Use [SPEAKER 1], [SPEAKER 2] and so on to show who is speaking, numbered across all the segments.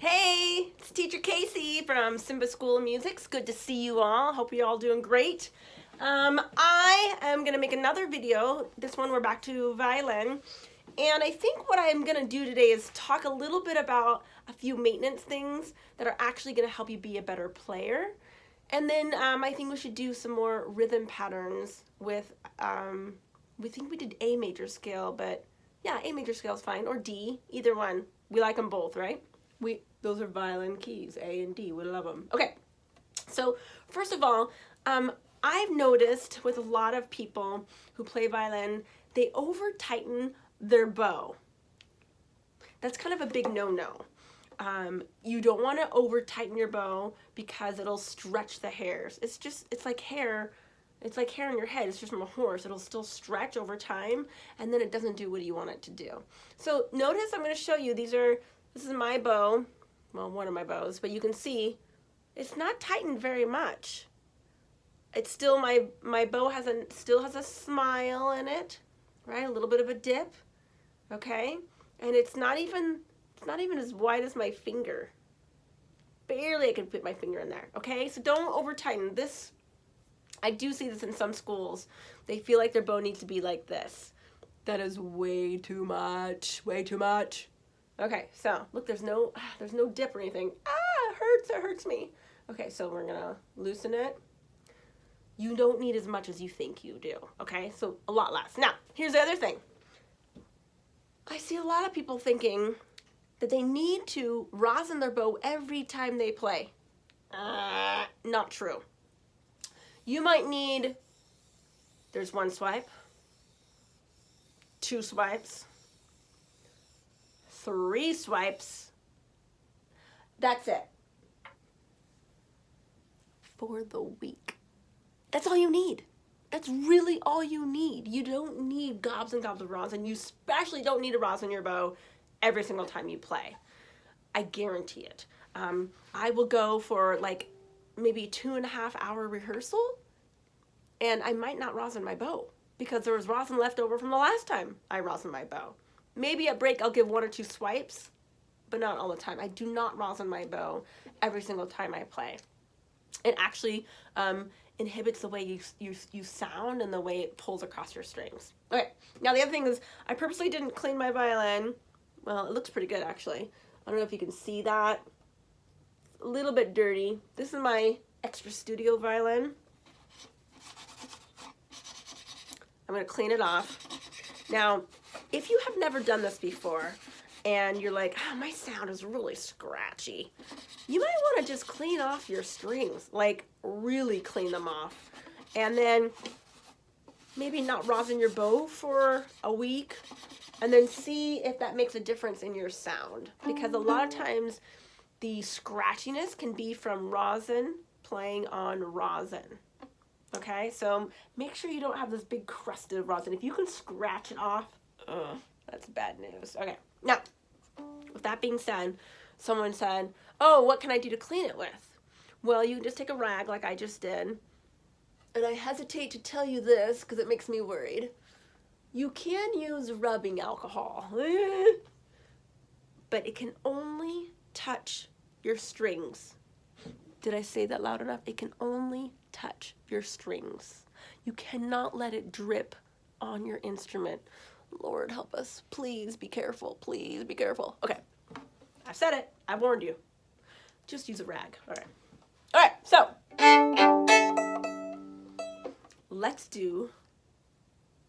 [SPEAKER 1] Hey, it's Teacher Casey from Simba School of Music. It's good to see you all. Hope you're all doing great. I am going to make another video. This one we're back to violin. And I think what I'm going to do today is talk a little bit about a few maintenance things that are actually going to help you be a better player. And then I think we should do some more rhythm patterns with, we think we did A major scale, but yeah, A major scale is fine, or D, either one. We like them both, right? Those are violin keys, A and D. We love them. Okay, so first of all, I've noticed with a lot of people who play violin, they over tighten their bow. That's kind of a big no-no. You don't want to over tighten your bow because it'll stretch the hairs. It's like hair. It's like hair on your head. It's just from a horse. It'll still stretch over time, and then it doesn't do what you want it to do. So notice I'm going to show you. This is my bow. Well, one of my bows, but you can see it's not tightened very much. It's still, my bow still has a smile in it, right? A little bit of a dip, okay? And it's not even as wide as my finger. Barely I can fit my finger in there, okay? So don't over tighten this. I do see this in some schools. They feel like their bow needs to be like this. That is way too much, way too much. Okay, so look, there's no dip or anything. It hurts me. Okay, so we're gonna loosen it. You don't need as much as you think you do, okay? So a lot less. Now, here's the other thing. I see a lot of people thinking that they need to rosin their bow every time they play. Not true. You might need, there's one swipe, two swipes, three swipes. That's it. For the week. That's all you need. That's really all you need. You don't need gobs and gobs of rosin. You especially don't need to rosin your bow every single time you play. I guarantee it. I will go for like maybe 2.5 hour rehearsal, and I might not rosin my bow because there was rosin left over from the last time I rosined my bow. Maybe at break I'll give 1 or 2 swipes, but not all the time. I do not rosin my bow every single time I play. It actually inhibits the way you sound and the way it pulls across your strings. Okay, now the other thing is I purposely didn't clean my violin. Well, it looks pretty good actually. I don't know if you can see that. A little bit dirty. This is my extra studio violin. I'm going to clean it off. Now, if you have never done this before and you're like, my sound is really scratchy, you might want to just clean off your strings, like really clean them off. And then maybe not rosin your bow for a week and then see if that makes a difference in your sound. Because a lot of times the scratchiness can be from rosin playing on rosin. Okay, so make sure you don't have this big crust of rosin. If you can scratch it off, that's bad news. Okay, now, with that being said, someone said, oh, what can I do to clean it with? Well, you can just take a rag like I just did. And I hesitate to tell you this because it makes me worried. You can use rubbing alcohol, but it can only touch your strings. Did I say that loud enough? It can only touch your strings. You cannot let it drip on your instrument. Lord help us. Please be careful. Please be careful. Okay. I said it. I warned you. Just use a rag. All right. All right. So let's do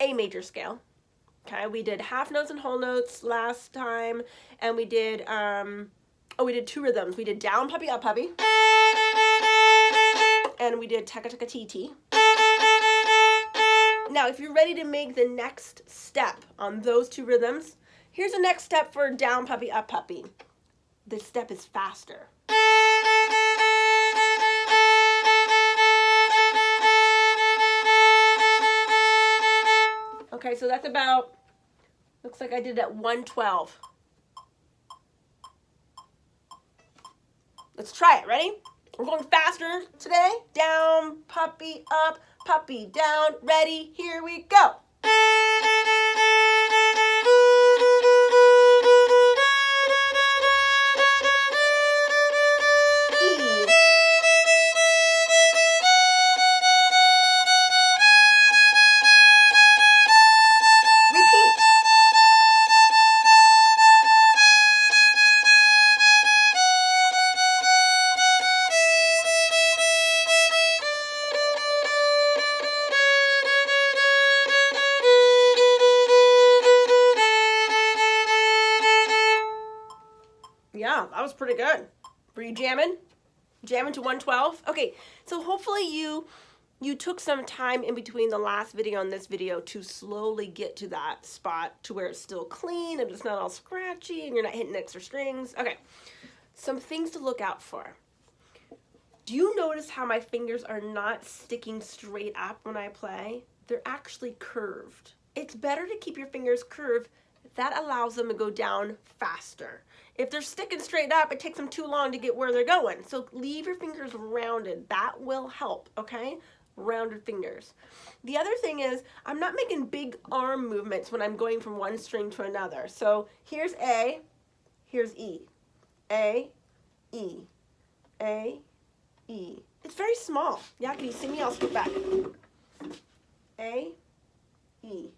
[SPEAKER 1] A major scale. Okay. We did half notes and whole notes last time, and we did we did 2 rhythms. We did down puppy up puppy, and we did taka taka tee tee. Now, if you're ready to make the next step on those 2 rhythms, here's the next step for down puppy, up puppy. The step is faster. Okay, so that's about, looks like I did it at 112. Let's try it. Ready? We're going faster today. Down, puppy, up, puppy, down. Ready? Here we go. Yeah, that was pretty good. Were you jamming? Jamming to 112? Okay, so hopefully you took some time in between the last video and this video to slowly get to that spot to where it's still clean and it's not all scratchy and you're not hitting extra strings. Okay, some things to look out for. Do you notice how my fingers are not sticking straight up when I play? They're actually curved. It's better to keep your fingers curved. That allows them to go down faster. If they're sticking straight up, it takes them too long to get where they're going. So leave your fingers rounded. That will help, okay? Rounded fingers. The other thing is, I'm not making big arm movements when I'm going from one string to another. So here's A, here's E. A, E, A, E. It's very small. Yeah, can you see me? I'll skip back. A, E,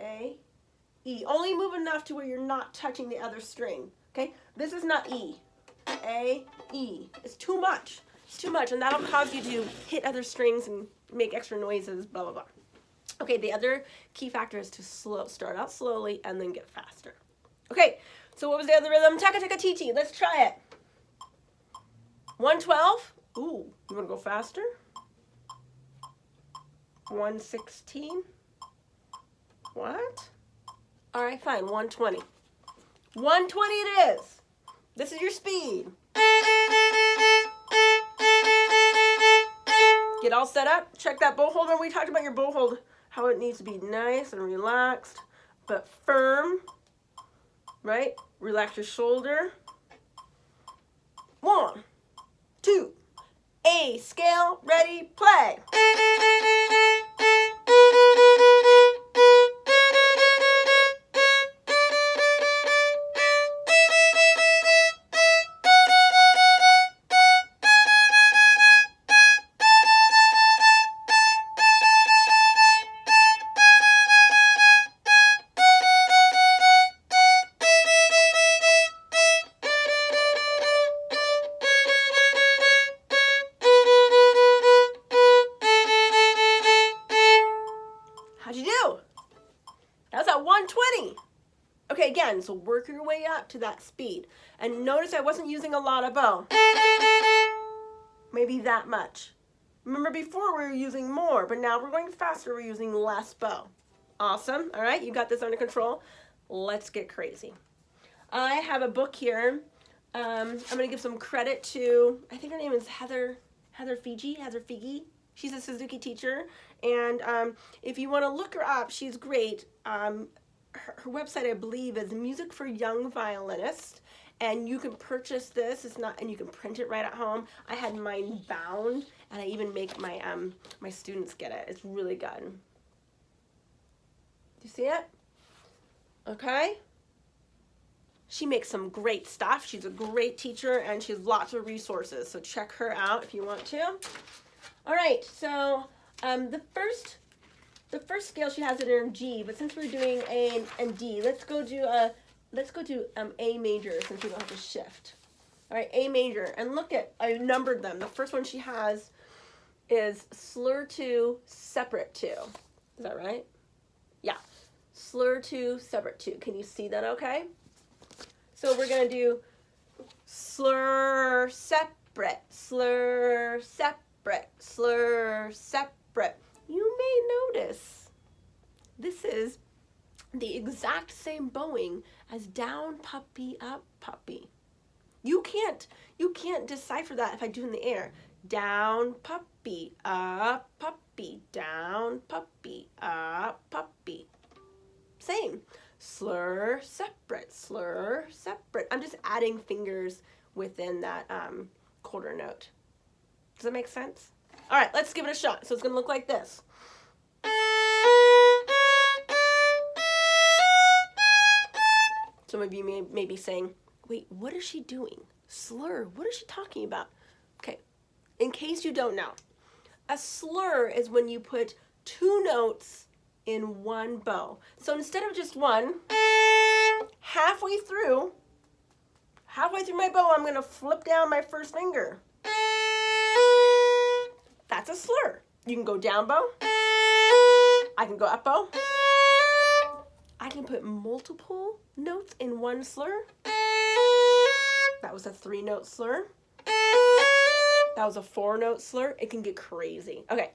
[SPEAKER 1] A, E. Only move enough to where you're not touching the other string. Okay? This is not E. A, E. It's too much. It's too much, and that'll cause you to hit other strings and make extra noises, blah, blah, blah. Okay, the other key factor is to start out slowly and then get faster. Okay, so what was the other rhythm? Taka taka titi. Let's try it. 112. Ooh, you want to go faster? 116. What? All right, fine, 120. 120 it is. This is your speed. Get all set up. Check that bow hold. We talked about your bow hold, how it needs to be nice and relaxed, but firm, right? Relax your shoulder. 1, 2, A scale, ready, play. How'd you do? That was at 120. Okay, again, so work your way up to that speed. And notice I wasn't using a lot of bow. Maybe that much. Remember before we were using more, but now we're going faster, we're using less bow. Awesome, all right, you got this under control. Let's get crazy. I have a book here. I'm gonna give some credit to, I think her name is Heather Figi. She's a Suzuki teacher, and if you want to look her up, she's great. Her website, I believe, is Music for Young Violinists, and you can purchase this. And you can print it right at home. I had mine bound, and I even make my my students get it. It's really good. Do you see it? Okay. She makes some great stuff. She's a great teacher, and she has lots of resources. So check her out if you want to. All right, so the first scale she has it in G, but since we're doing A and D, let's go do A major since we don't have to shift. All right, A major, and look at, I numbered them. The first one she has is slur 2, separate 2. Is that right? Yeah, slur 2, separate 2. Can you see that okay? So we're gonna do slur, separate, slur, separate, slur, separate. You may notice this is the exact same bowing as down puppy, up puppy. You can't decipher that if I do it in the air. Down puppy, up puppy, down puppy, up puppy. Same. Slur, separate, slur, separate. I'm just adding fingers within that quarter note. Does that make sense? All right, let's give it a shot. So it's going to look like this. Some of you may be saying, wait, what is she doing? Slur, what is she talking about? Okay, in case you don't know, a slur is when you put two notes in one bow. So instead of just one, halfway through my bow, I'm going to flip down my first finger. That's a slur. You can go down bow. I can go up bow. I can put multiple notes in one slur. a 3-note slur. That was a 4-note slur. It can get crazy. Okay,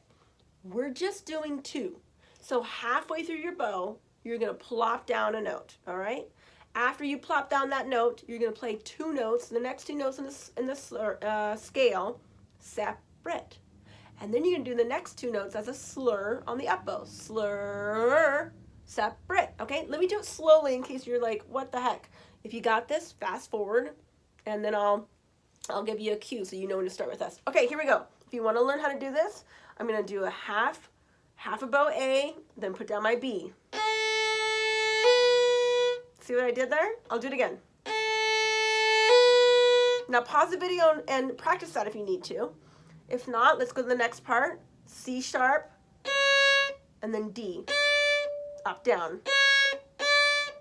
[SPEAKER 1] we're just doing 2. So halfway through your bow, you're gonna plop down a note, all right? After you plop down that note, you're gonna play 2 notes, the next 2 notes in the slur, scale, separate. And then you're gonna do the next 2 notes as a slur on the up bow. Slur, separate, okay? Let me do it slowly in case you're like, what the heck? If you got this, fast forward, and then I'll give you a cue so you know when to start with this. Okay, here we go. If you wanna learn how to do this, I'm gonna do a half a bow A, then put down my B. See what I did there? I'll do it again. Now pause the video and practice that if you need to. If not, let's go to the next part. C sharp, and then D. Up, down.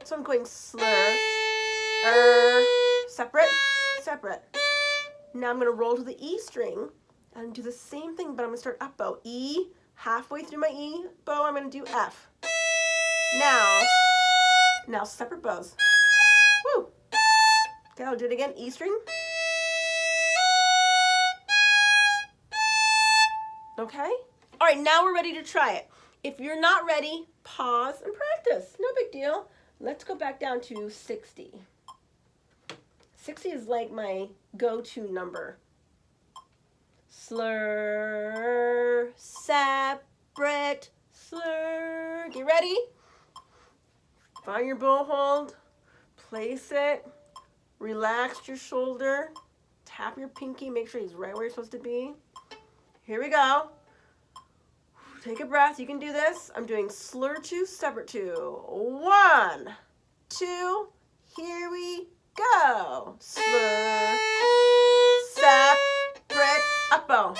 [SPEAKER 1] So I'm going slur, separate, separate. Now I'm gonna roll to the E string and do the same thing, but I'm gonna start up bow. E, halfway through my E bow, I'm gonna do F. Now separate bows. Woo! Okay, I'll do it again. E string. Okay? All right, now we're ready to try it. If you're not ready, pause and practice. No big deal. Let's go back down to 60. 60 is like my go-to number. Slur, separate, slur. Get ready? Find your bow hold, place it, relax your shoulder, tap your pinky, make sure he's right where you're supposed to be. Here we go. Take a breath, you can do this. I'm doing slur 2, separate 2. 1, 2, here we go. Slur, separate, up bow.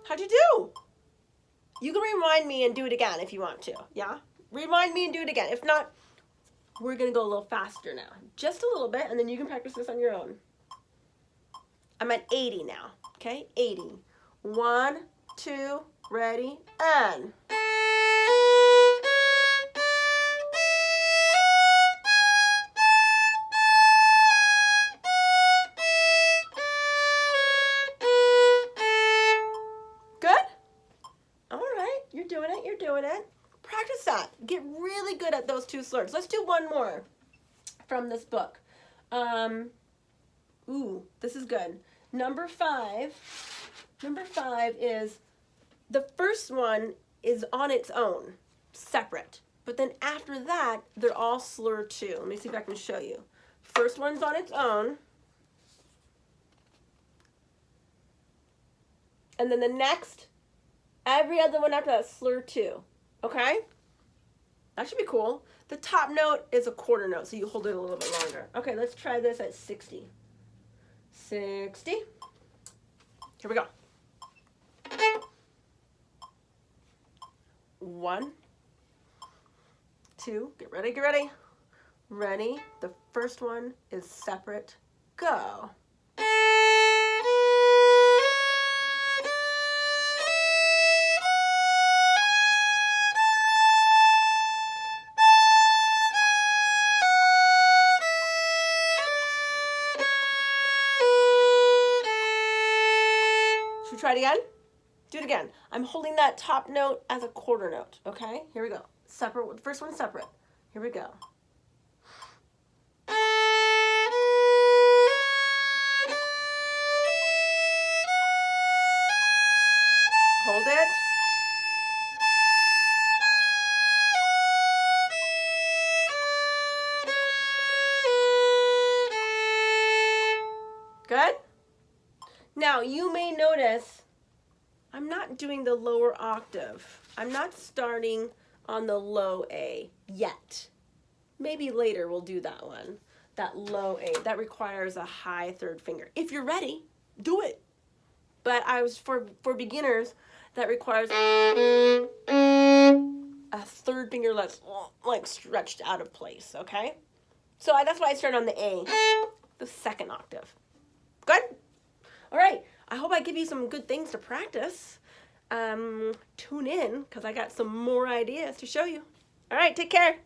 [SPEAKER 1] How'd you do? You can rewind me and do it again if you want to, yeah? Rewind me and do it again. If not, we're gonna go a little faster now. Just a little bit, and then you can practice this on your own. I'm at 80 now, okay? 80. 1, 2, ready, and. You're doing it. Practice that. Get really good at those 2 slurs. Let's do one more from this book. Ooh, this is good. Number 5 is, the first one is on its own, separate. But then after that, they're all slur 2. Let me see if I can show you. First one's on its own. And then the next, every other one after that, slur 2, okay? That should be cool. The top note is a quarter note, so you hold it a little bit longer. Okay, let's try this at 60. 60. Here we go. 1, 2, get ready, get ready. Ready, the first one is separate, go. Try it again. Do it again. I'm holding that top note as a quarter note, okay? Here we go. Separate, first one separate. Here we go. Hold it. Good? Now, you may notice I'm not doing the lower octave. I'm not starting on the low A yet. Maybe later we'll do that one, that low A. That requires a high 3rd finger. If you're ready, do it. But for beginners, that requires a 3rd finger that's like stretched out of place, okay? So that's why I start on the A, the 2nd octave. Good? All right, I hope I give you some good things to practice. Tune in, because I got some more ideas to show you. All right, take care.